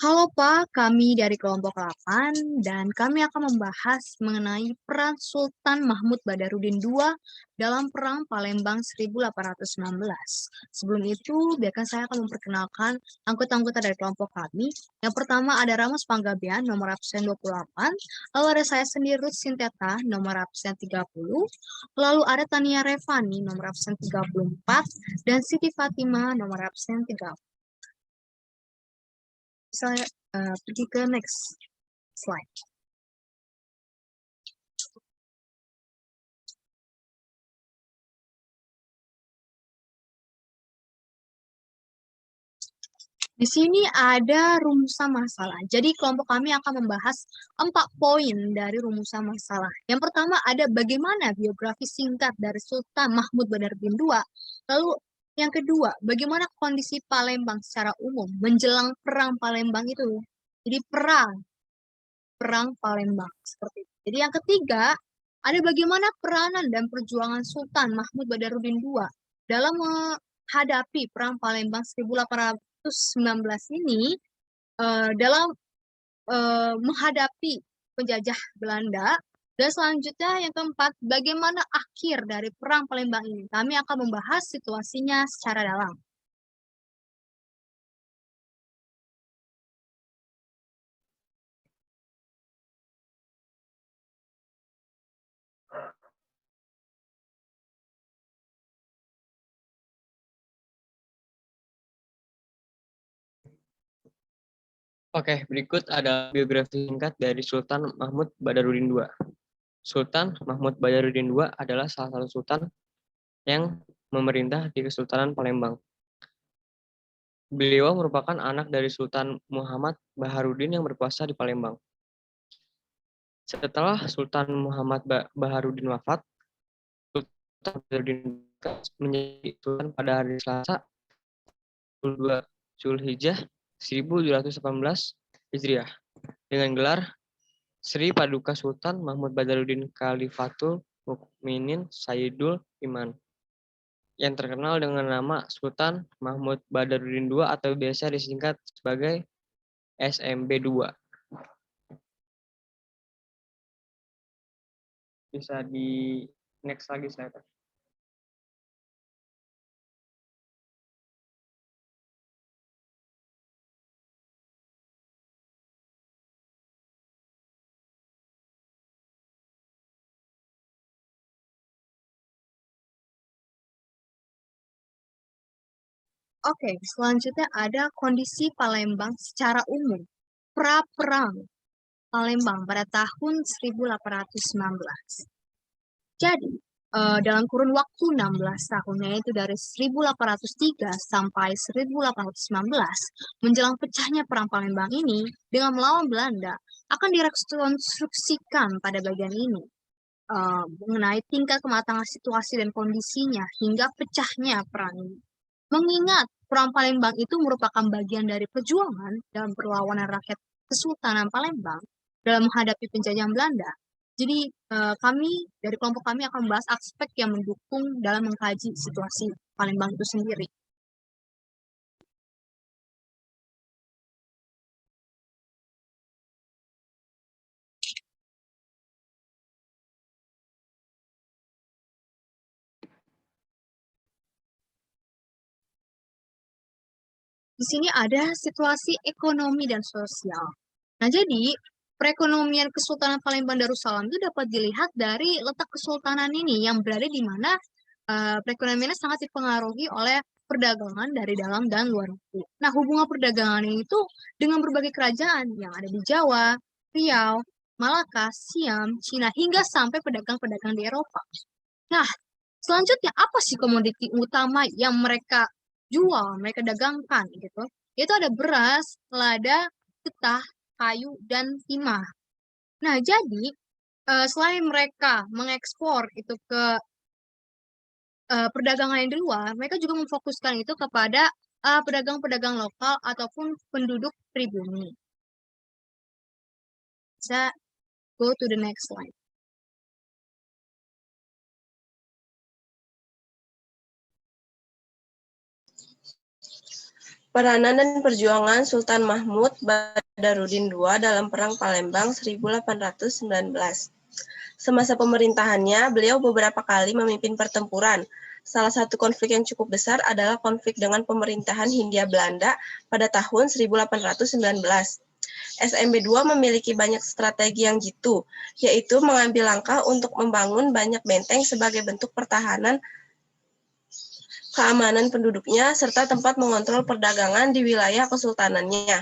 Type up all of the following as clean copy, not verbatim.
Halo Pak, kami dari kelompok 8 dan kami akan membahas mengenai peran Sultan Mahmud Badarudin II dalam Perang Palembang 1819. Sebelum itu, biarkan saya akan memperkenalkan anggota-anggota dari kelompok kami. Yang pertama ada Ramos Panggabean, nomor absen 28. Lalu ada saya sendiri, Ruth Sinteta, nomor absen 30. Lalu ada Tania Revani, nomor absen 34. Dan Siti Fatima, nomor absen 30. Saya pergi ke next slide. Di sini ada rumusan masalah. Jadi kelompok kami akan membahas 4 poin dari rumusan masalah. Yang pertama ada bagaimana biografi singkat dari Sultan Mahmud Badarudin II. Lalu yang kedua, bagaimana kondisi Palembang secara umum menjelang perang Palembang itu. Jadi perang Palembang seperti itu. Jadi yang ketiga, ada bagaimana peranan dan perjuangan Sultan Mahmud Badarudin II dalam menghadapi perang Palembang 1819 ini dalam menghadapi penjajah Belanda. Dan selanjutnya yang keempat, bagaimana akhir dari perang Palembang ini. Kami akan membahas situasinya secara dalam. Oke, berikut ada biografi singkat dari Sultan Mahmud Badarudin II. Sultan Mahmud Badarudin II adalah salah satu sultan yang memerintah di Kesultanan Palembang. Beliau merupakan anak dari Sultan Muhammad Baharudin yang berkuasa di Palembang. Setelah Sultan Muhammad Baharudin wafat, Sultan Badarudin menjadi sultan pada hari Selasa 2 Zulhijjah 1718 Hijriah dengan gelar Sri Paduka Sultan Mahmud Badarudin Khalifatul Mukminin Sayyidul Iman, yang terkenal dengan nama Sultan Mahmud Badarudin II atau biasa disingkat sebagai SMB II. Bisa di next lagi slide. Oke, selanjutnya ada kondisi Palembang secara umum. Pra-perang Palembang pada tahun 1819. Jadi, dalam kurun waktu 16 tahun, yaitu dari 1803 sampai 1819, menjelang pecahnya Perang Palembang ini, dengan melawan Belanda, akan direkonstruksikan pada bagian ini, mengenai tingkat kematangan situasi dan kondisinya hingga pecahnya perang ini. Mengingat Perang Palembang itu merupakan bagian dari perjuangan dalam perlawanan rakyat Kesultanan Palembang dalam menghadapi penjajahan Belanda. Jadi kami dari kelompok kami akan membahas aspek yang mendukung dalam mengkaji situasi Palembang itu sendiri. Di sini ada situasi ekonomi dan sosial. Nah, jadi perekonomian Kesultanan Palembang Darussalam itu dapat dilihat dari letak kesultanan ini yang berada di mana perekonomiannya sangat dipengaruhi oleh perdagangan dari dalam dan luar negeri. Nah, hubungan perdagangan ini itu dengan berbagai kerajaan yang ada di Jawa, Riau, Malaka, Siam, Cina, hingga sampai pedagang-pedagang di Eropa. Nah, selanjutnya apa sih komoditi utama yang mereka jual, mereka dagangkan gitu? Itu ada beras, lada, getah, kayu, dan timah. Nah, jadi selain mereka mengekspor itu ke perdagangan yang di luar, mereka juga memfokuskan itu kepada pedagang-pedagang lokal ataupun penduduk pribumi. Bisa go to the next slide. Peranan dan perjuangan Sultan Mahmud Badarudin II dalam Perang Palembang 1819. Semasa pemerintahannya, beliau beberapa kali memimpin pertempuran. Salah satu konflik yang cukup besar adalah konflik dengan pemerintahan Hindia Belanda pada tahun 1819. SMB II memiliki banyak strategi yang jitu, yaitu mengambil langkah untuk membangun banyak benteng sebagai bentuk pertahanan keamanan penduduknya, serta tempat mengontrol perdagangan di wilayah kesultanannya.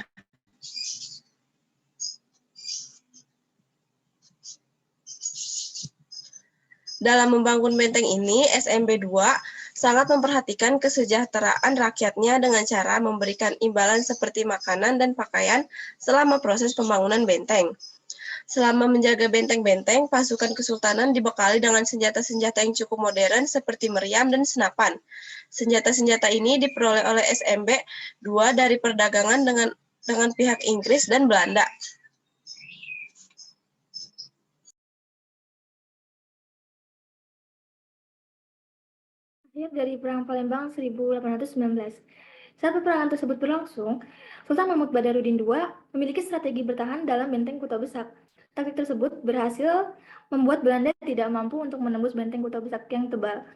Dalam membangun benteng ini, SMB II sangat memperhatikan kesejahteraan rakyatnya dengan cara memberikan imbalan seperti makanan dan pakaian selama proses pembangunan benteng. Selama menjaga benteng-benteng, pasukan kesultanan dibekali dengan senjata-senjata yang cukup modern seperti meriam dan senapan. Senjata-senjata ini diperoleh oleh SMB II dari perdagangan dengan pihak Inggris dan Belanda. Akhir dari Perang Palembang 1819. Saat peperangan tersebut berlangsung, Sultan Mahmud Badarudin II memiliki strategi bertahan dalam benteng Kuta Besak. Taktik tersebut berhasil membuat Belanda tidak mampu untuk menembus benteng Kuta Besak yang tebal.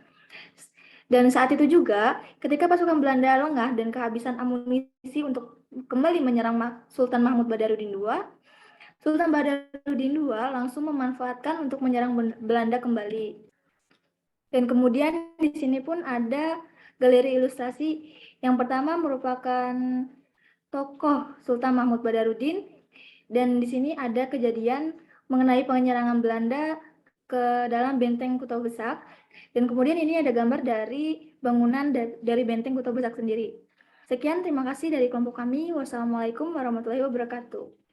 Dan saat itu juga, ketika pasukan Belanda lengah dan kehabisan amunisi untuk kembali menyerang Sultan Mahmud Badarudin II, Sultan Badarudin II langsung memanfaatkan untuk menyerang Belanda kembali. Dan kemudian di sini pun ada galeri ilustrasi. Yang pertama merupakan tokoh Sultan Mahmud Badarudin, dan di sini ada kejadian mengenai penyerangan Belanda ke dalam benteng Kuta Besak. Dan kemudian ini ada gambar dari bangunan dari benteng Kuta Besak sendiri. Sekian, terima kasih dari kelompok kami. Wassalamualaikum warahmatullahi wabarakatuh.